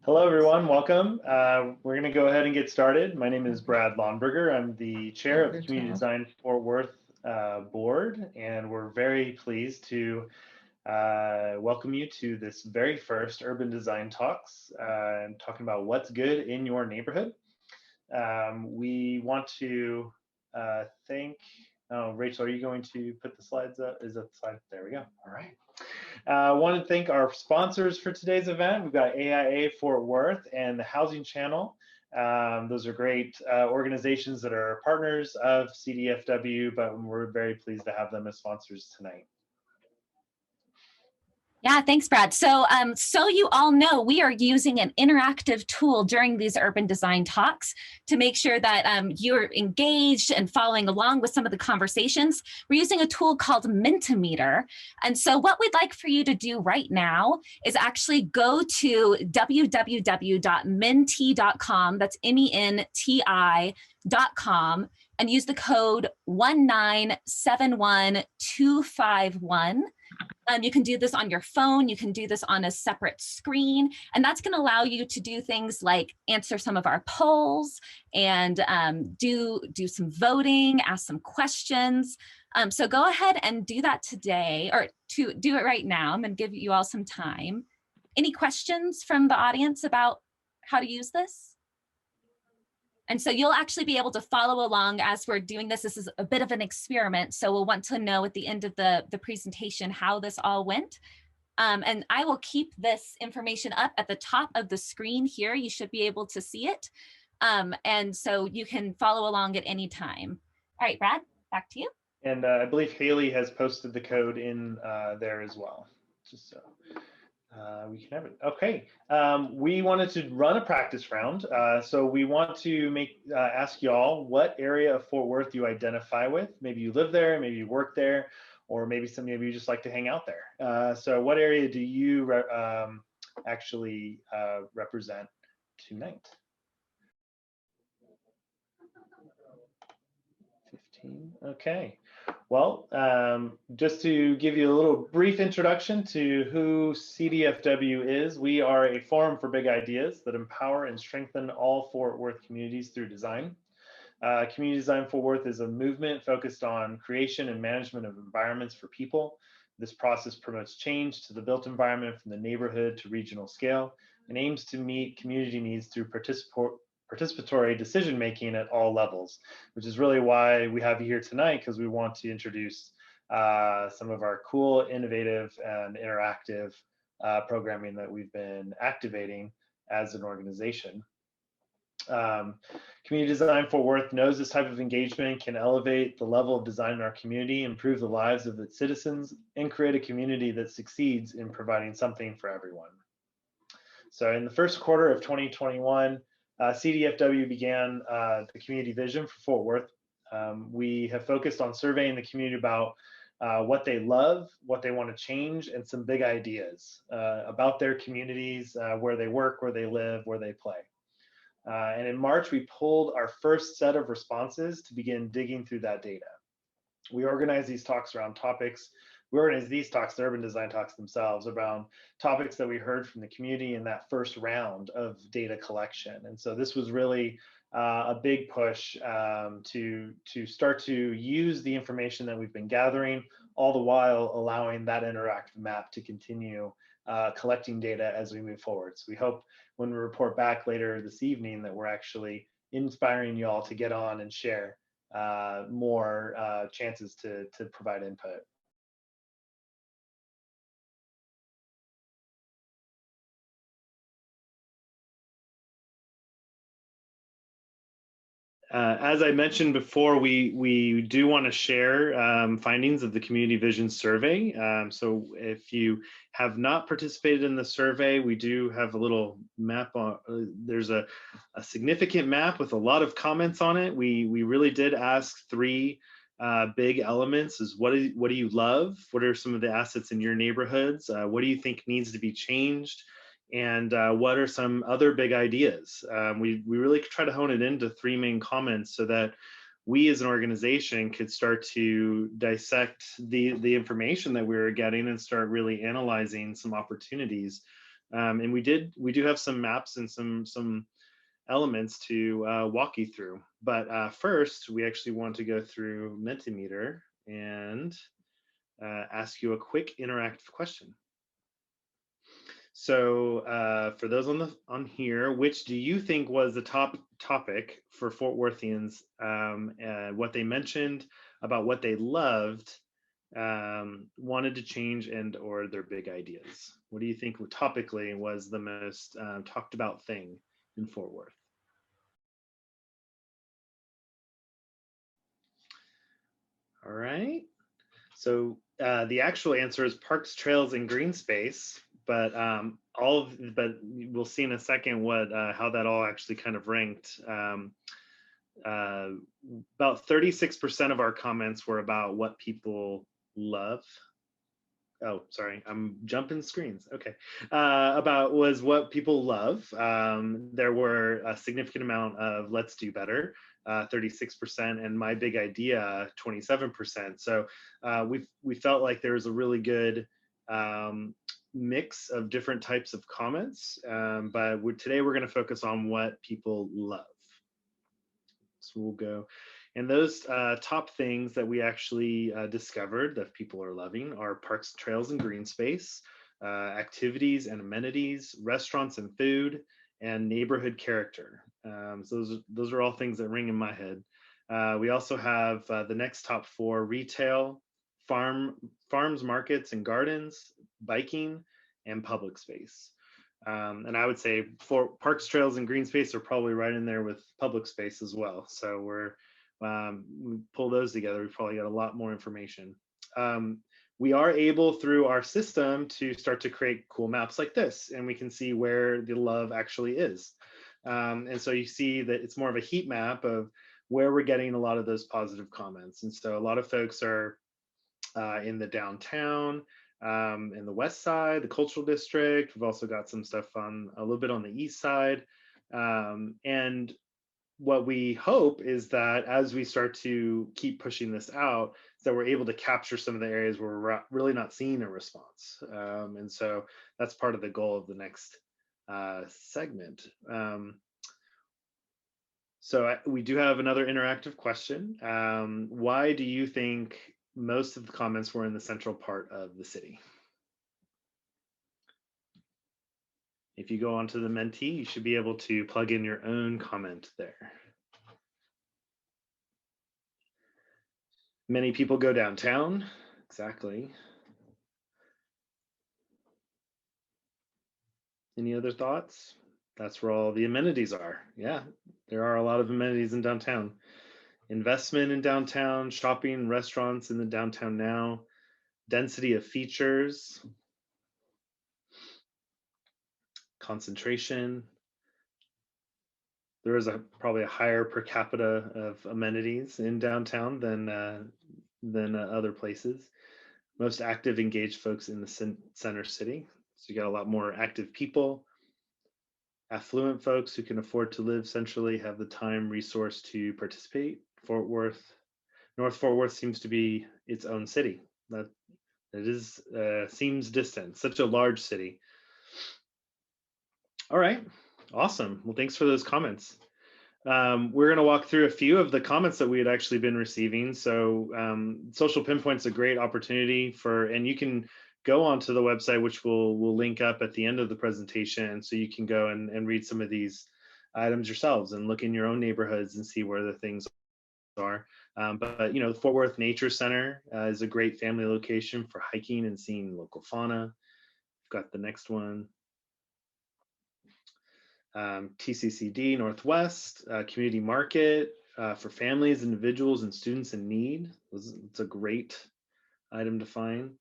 Hello, everyone. Welcome. We're going to go ahead and get started. My name is Brad Lonberger. I'm the chair of the Community Design Fort Worth board, and we're very pleased to welcome you to this very first Urban Design Talks, talking about what's good in your neighborhood. We want to thank, Rachel, are you going to put the slides up? Is that the slide? There we go. All right. I want to thank our sponsors for today's event. We've got AIA Fort Worth and the Housing Channel. Those are great organizations that are partners of CDFW, but we're very pleased to have them as sponsors tonight. Yeah, thanks, Brad. So you all know, we are using an interactive tool during these urban design talks to make sure that you're engaged and following along with some of the conversations. We're using a tool called Mentimeter. And so what we'd like for you to do right now is actually go to www.menti.com, that's MENTI.com, and use the code 1971251. You can do this on your phone, you can do this on a separate screen, and that's going to allow you to do things like answer some of our polls and do some voting, ask some questions. So go ahead and do that today, or to do it right now. I'm going to give you all some time. Any questions from the audience about how to use this? And so you'll actually be able to follow along as we're doing this. This is a bit of an experiment, so we'll want to know at the end of the presentation how this all went. And I will keep this information up at the top of the screen here. You should be able to see it. And so you can follow along at any time. All right, Brad, back to you. And I believe Haley has posted the code in there as well, just so. We can have it. Okay. We wanted to run a practice round. So we want to ask y'all what area of Fort Worth you identify with. Maybe you live there, maybe you work there, or maybe some of you just like to hang out there. So what area do you actually represent tonight? 15. Okay. Well, just to give you a little brief introduction to who CDFW is, we are a forum for big ideas that empower and strengthen all Fort Worth communities through design. Community Design Fort Worth is a movement focused on creation and management of environments for people. This process promotes change to the built environment from the neighborhood to regional scale and aims to meet community needs through participatory decision-making at all levels, which is really why we have you here tonight, because we want to introduce some of our cool, innovative, and interactive programming that we've been activating as an organization. Community Design Fort Worth knows this type of engagement can elevate the level of design in our community, improve the lives of its citizens, and create a community that succeeds in providing something for everyone. So in the first quarter of 2021, CDFW began the community vision for Fort Worth. We have focused on surveying the community about what they love, what they want to change, and some big ideas about their communities, where they work, where they live, where they play. And in March, we pulled our first set of responses to begin digging through that data. We organize these talks around topics. We organize these talks, the urban design talks themselves, around topics that we heard from the community in that first round of data collection. And so this was really a big push to start to use the information that we've been gathering, all the while allowing that interactive map to continue collecting data as we move forward. So we hope when we report back later this evening that we're actually inspiring you all to get on and share more chances to provide input. As I mentioned before, we do want to share findings of the Community Vision Survey. So if you have not participated in the survey, we do have a little map. There's a significant map with a lot of comments on it. We really did ask three big elements: is what do you love? What are some of the assets in your neighborhoods? What do you think needs to be changed? And what are some other big ideas? We really try to hone it into three main comments so that we as an organization could start to dissect the information that we were getting and start really analyzing some opportunities And we do have some maps and some elements to walk you through. But first, we actually want to go through Mentimeter and ask you a quick interactive question. So for those on here, which do you think was the top topic for Fort Worthians? What they mentioned about what they loved, wanted to change, and or their big ideas. What do you think topically was the most talked about thing in Fort Worth? All right. So the actual answer is parks, trails, and green space. But but we'll see in a second what how that all actually kind of ranked. Uh, about 36% of our comments were about what people love. Oh, sorry, I'm jumping screens. Okay, about was what people love. There were a significant amount of let's do better, 36%, and my big idea, 27%. So we felt like there was a really good mix of different types of comments, but today we're going to focus on what people love. So we'll go. And those top things that we actually discovered that people are loving are parks, trails, and green space, activities and amenities, restaurants and food, and neighborhood character. So those are all things that ring in my head. We also have the next top four: retail, farms, markets, and gardens, biking, and public space. And I would say for parks, trails, and green space are probably right in there with public space as well. So we pull those together, we probably got a lot more information. We are able through our system to start to create cool maps like this, and we can see where the love actually is. And so you see that it's more of a heat map of where we're getting a lot of those positive comments. And so a lot of folks are in the downtown, in the west side, the cultural district. We've also got some stuff on a little bit on the east side. And what we hope is that as we start to keep pushing this out, that we're able to capture some of the areas where we're really not seeing a response. And so that's part of the goal of the next segment. So we do have another interactive question. Why do you think most of the comments were in the central part of the city? If you go onto the Menti, you should be able to plug in your own comment there. Many people go downtown. Exactly. Any other thoughts? That's where all the amenities are. Yeah, there are a lot of amenities in downtown. Investment in downtown, shopping, restaurants in the downtown now, density of features, concentration. There is probably a higher per capita of amenities in downtown than other places. Most active, engaged folks in the center city. So you got a lot more active people. Affluent folks who can afford to live centrally have the time, resource to participate. North Fort Worth seems to be its own city. That it is seems distant. Such a large city. All right, awesome. Well, thanks for those comments. We're going to walk through a few of the comments that we had actually been receiving. So Social Pinpoint's a great opportunity and you can go onto the website, which we'll link up at the end of the presentation. So you can go and read some of these items yourselves and look in your own neighborhoods and see where the things are. But you know, the Fort Worth Nature Center is a great family location for hiking and seeing local fauna. We've got the next one. TCCD Northwest Community Market for families, individuals, and students in need. It's a great item to find.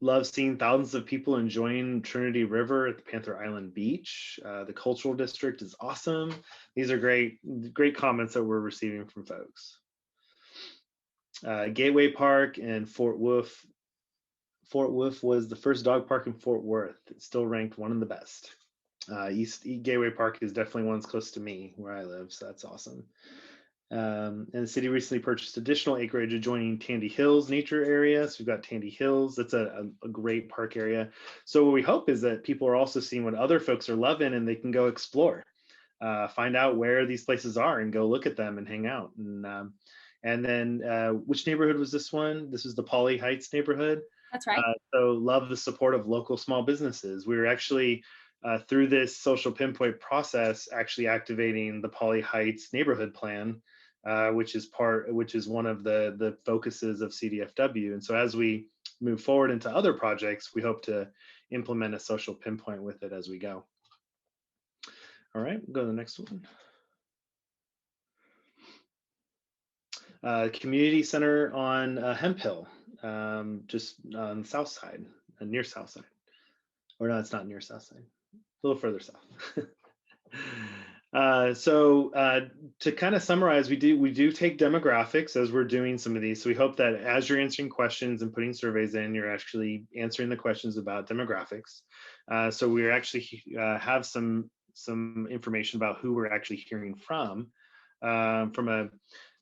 Love seeing thousands of people enjoying Trinity River at the Panther Island Beach. The cultural district is awesome. These are great comments that we're receiving from folks. Gateway Park and Fort Wolf. Fort Wolf was the first dog park in Fort Worth. It's still ranked one of the best. East Gateway Park is definitely one that's close to me where I live, so that's awesome. And the city recently purchased additional acreage adjoining Tandy Hills nature area. So we've got Tandy Hills. That's a great park area. So what we hope is that people are also seeing what other folks are loving and they can go explore, find out where these places are and go look at them and hang out. And then which neighborhood was this one? This was the Poly Heights neighborhood. That's right. So love the support of local small businesses. We were actually through this social pinpoint process, actually activating the Poly Heights neighborhood plan, which is one of the focuses of CDFW. And so as we move forward into other projects, we hope to implement a social pinpoint with it as we go. All right, go to the next one. Community center on Hemp Hill, just on the south side, near south side. Or no, it's not near south side, a little further south. To kind of summarize, we do take demographics as we're doing some of these. So we hope that as you're answering questions and putting surveys in, you're actually answering the questions about demographics. So we actually have some information about who we're actually hearing from. From a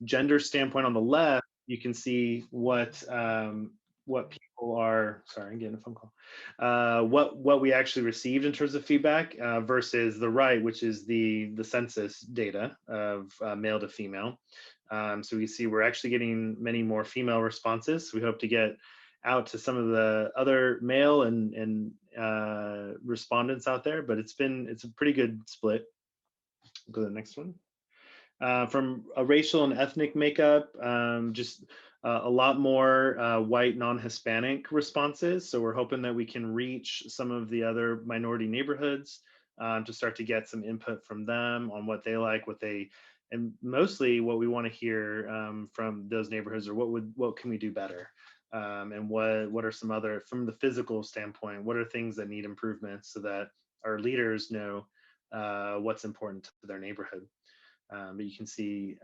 gender standpoint on the left, you can see what people are, sorry, I'm getting a phone call, what we actually received in terms of feedback versus the right, which is the census data of male to female. So we see we're actually getting many more female responses. So we hope to get out to some of the other male and respondents out there, but it's a pretty good split. Go to the next one. From a racial and ethnic makeup, just a lot more white non-Hispanic responses. So we're hoping that we can reach some of the other minority neighborhoods to start to get some input from them on what they like, and mostly what we want to hear from those neighborhoods, or what can we do better, and what are some other, from the physical standpoint, what are things that need improvements so that our leaders know what's important to their neighborhood. But you can see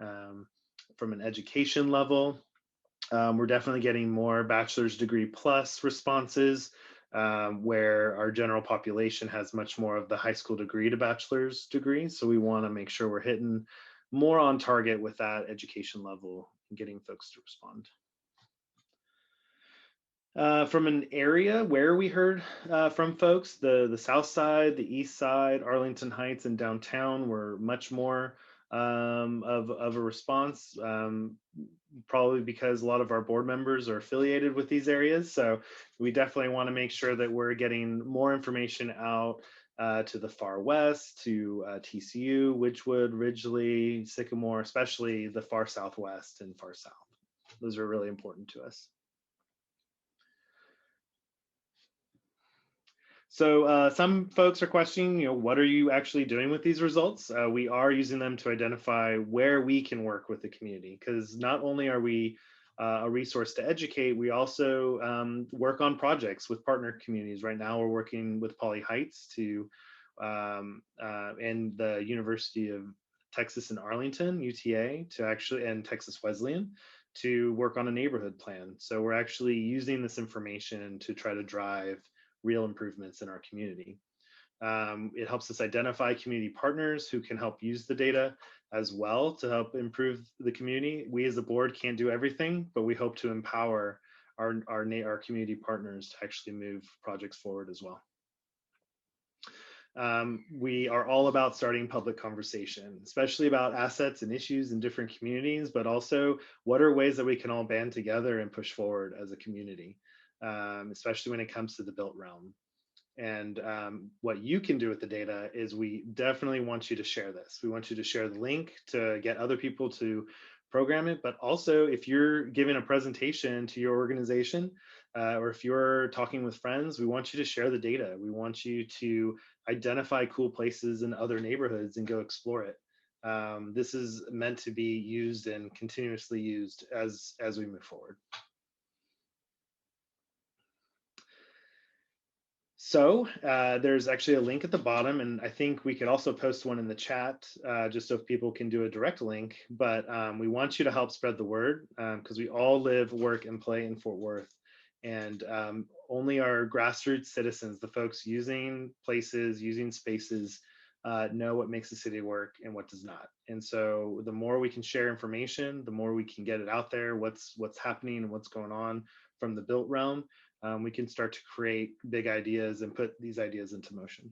from an education level, we're definitely getting more bachelor's degree plus responses, where our general population has much more of the high school degree to bachelor's degree. So we want to make sure we're hitting more on target with that education level and getting folks to respond. From an area where we heard from folks, the south side, the east side, Arlington Heights, and downtown were much more of a response, probably because a lot of our board members are affiliated with these areas. So we definitely want to make sure that we're getting more information out to the far west, to TCU, Wedgwood, Ridgely, Sycamore, especially the far southwest and far south. Those are really important to us. So some folks are questioning, what are you actually doing with these results? We are using them to identify where we can work with the community, because not only are we a resource to educate, we also work on projects with partner communities. Right now, we're working with Poly Heights and the University of Texas in Arlington, UTA, and Texas Wesleyan to work on a neighborhood plan. So we're actually using this information to try to drive real improvements in our community. It helps us identify community partners who can help use the data as well to help improve the community. We as a board can't do everything, but we hope to empower our community partners to actually move projects forward as well. We are all about starting public conversation, especially about assets and issues in different communities, but also what are ways that we can all band together and push forward as a community. Especially when it comes to the built realm. And what you can do with the data is we definitely want you to share this. We want you to share the link to get other people to program it. But also, if you're giving a presentation to your organization, or if you're talking with friends, we want you to share the data. We want you to identify cool places in other neighborhoods and go explore it. This is meant to be used and continuously used as we move forward. So there's actually a link at the bottom, and I think we could also post one in the chat just so people can do a direct link. But we want you to help spread the word, because we all live, work, and play in Fort Worth. And only our grassroots citizens, the folks using places, using spaces, know what makes the city work and what does not. And so the more we can share information, the more we can get it out there, what's happening and what's going on from the built realm, we can start to create big ideas and put these ideas into motion.